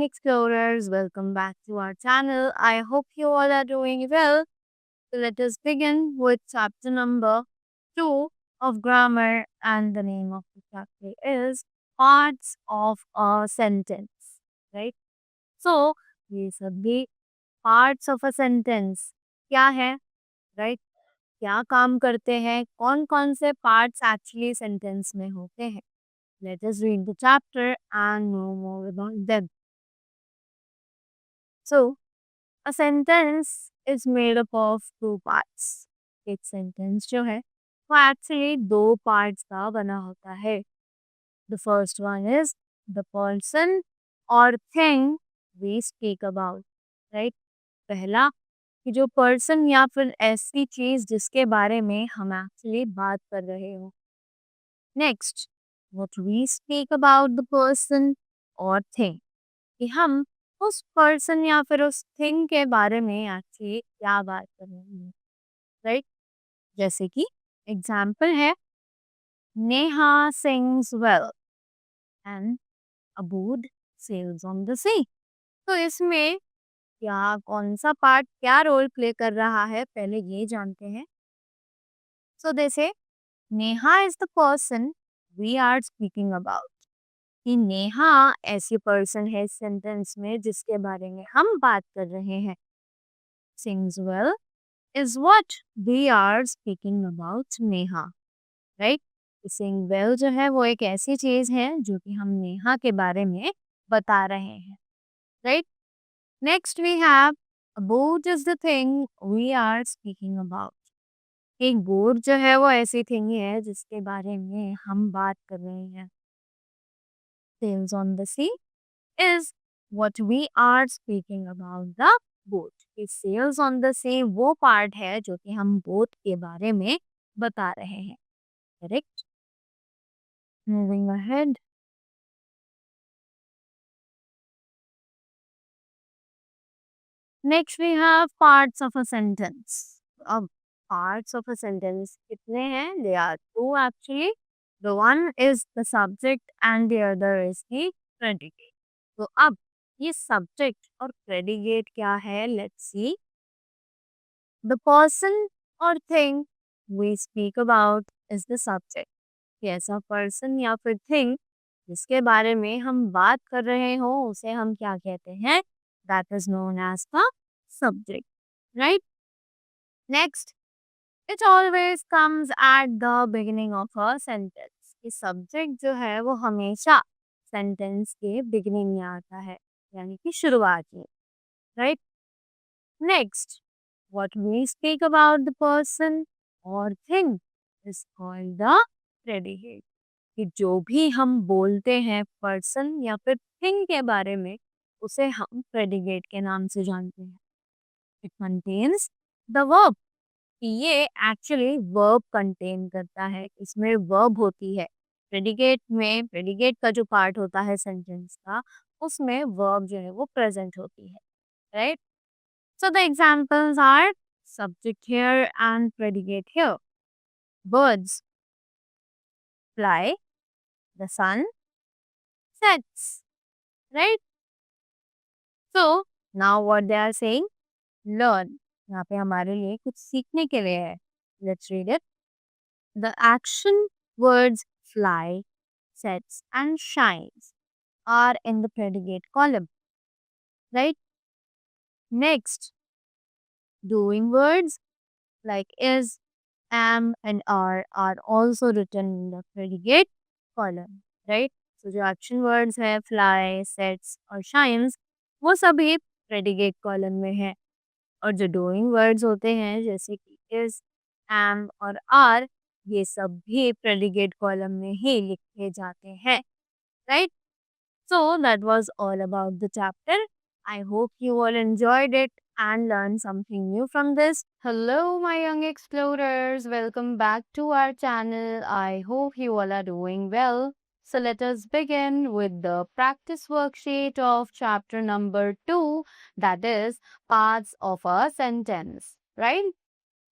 explorers, welcome back to our channel. I hope you all are doing well. So let us begin with chapter number 2 of grammar, and the name of the chapter is parts of a sentence, right? So ये सभी parts of a sentence क्या है, right? क्या काम करते हैं, कौन कौन से parts actually sentence में होते हैं. Let us read the chapter and know more about them. So, a sentence is made up of two parts. एक sentence जो है वो actually दो parts का बना होता है. The first one is the person or thing we speak about, right? पहला कि जो person या फिर ऐसी चीज जिसके बारे में हम actually बात कर रहे हो. Next, what we speak about the person or thing. कि हम उस पर्सन या फिर उस थिंग के बारे में एक्चुअली क्या बात कर रहे हैं, राइट? जैसे कि एग्जाम्पल है नेहा सिंग्स वेल एंड अबूड सेल्स ऑन द सी. तो इसमें क्या कौन सा पार्ट क्या रोल प्ले कर रहा है पहले ये जानते हैं. So they say Neha is the person we are speaking about. कि नेहा ऐसी पर्सन है सेंटेंस में जिसके बारे में हम बात कर रहे हैं. Sings well is what we are speaking about Neha, right? Sing well जो है वो एक ऐसी चीज है जो कि हम नेहा के बारे में बता रहे हैं, right? Next we have a boat is the thing we are speaking about. एक बोट जो है वो ऐसी थिंग है जिसके बारे में हम बात कर रहे हैं. Sails on the sea is what we are speaking about the boat. इस sails on the sea वो पार्ट है जो कि हम बोट के बारे में बता रहे हैं. Correct. Moving ahead. Next we have parts of a sentence. अब पार्ट्स ऑफ अ सेंटेंस कितने हैं? They are two actually. The one is the subject and the other is the predicate. तो अब ये सब्जेक्ट और प्रेडिकेट क्या है, let's see. The person or thing we speak about is the subject. कि ऐसा person या फिर thing जिसके बारे में हम बात कर रहे हो उसे हम क्या कहते हैं? That is known as the subject, right? Next, it always comes at the beginning of a sentence. कि subject जो है वो हमेशा sentence के beginning में आता है, यानी कि शुरुआत में, right? Next, what we speak about the person or thing is called the predicate. कि जो भी हम बोलते हैं पर्सन या फिर थिंग के बारे में उसे हम प्रेडिकेट के नाम से जानते हैं. It contains the verb. ये एक्चुअली वर्ब कंटेन करता है, इसमें वर्ब होती है. प्रेडिकेट में प्रेडिकेट का जो पार्ट होता है सेंटेंस का उसमें वर्ब जो है वो प्रेजेंट होती है, right? So the examples are subject here and predicate here. Birds fly, the sun sets, right? So now what they are saying, learn. यहाँ पे हमारे लिए कुछ सीखने के लिए है. Let's read it. The action words fly, sets and shines are in the predicate column, right? Next, doing words like is, am and are also written in the predicate column, right? So जो action words है fly, sets और shines वो सभी predicate column में है. और जो doing words होते हैं जैसे कि is, am और are ये सब भी predicate column में ही लिखे जाते हैं, right? So that was all about the chapter. I hope you all enjoyed it and learned something new from this. Hello, my young explorers. Welcome back to our channel. I hope you all are doing well. So let us begin with the practice worksheet of chapter number 2, that is parts of a sentence, right?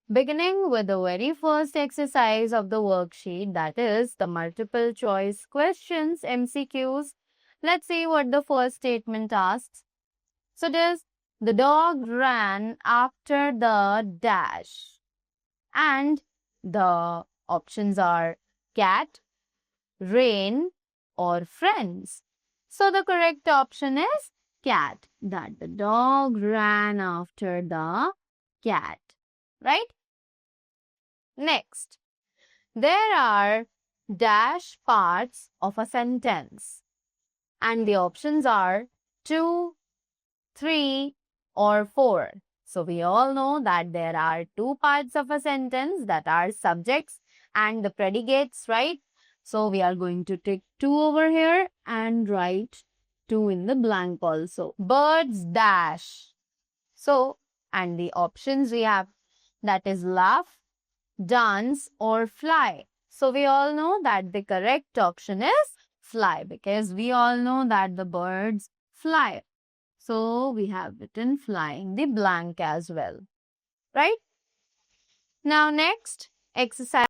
Beginning with the very first exercise of the worksheet, that is the multiple choice questions, MCQs. Let's see what the first statement asks. So it is, the dog ran after the dash. And the options are cat, rain, or friends. So the correct option is cat, that the dog ran after the cat, right? Next, there are dash parts of a sentence, and the options are 2, 3, or 4. So we all know that there are two parts of a sentence, that are subjects and the predicates, right? So we are going to take 2 over here and write 2 in the blank also. Birds dash. So, and the options we have, that is laugh, dance, or fly. So we all know that the correct option is fly, because we all know that the birds fly. So we have written fly in the blank as well, right? Now next, exercise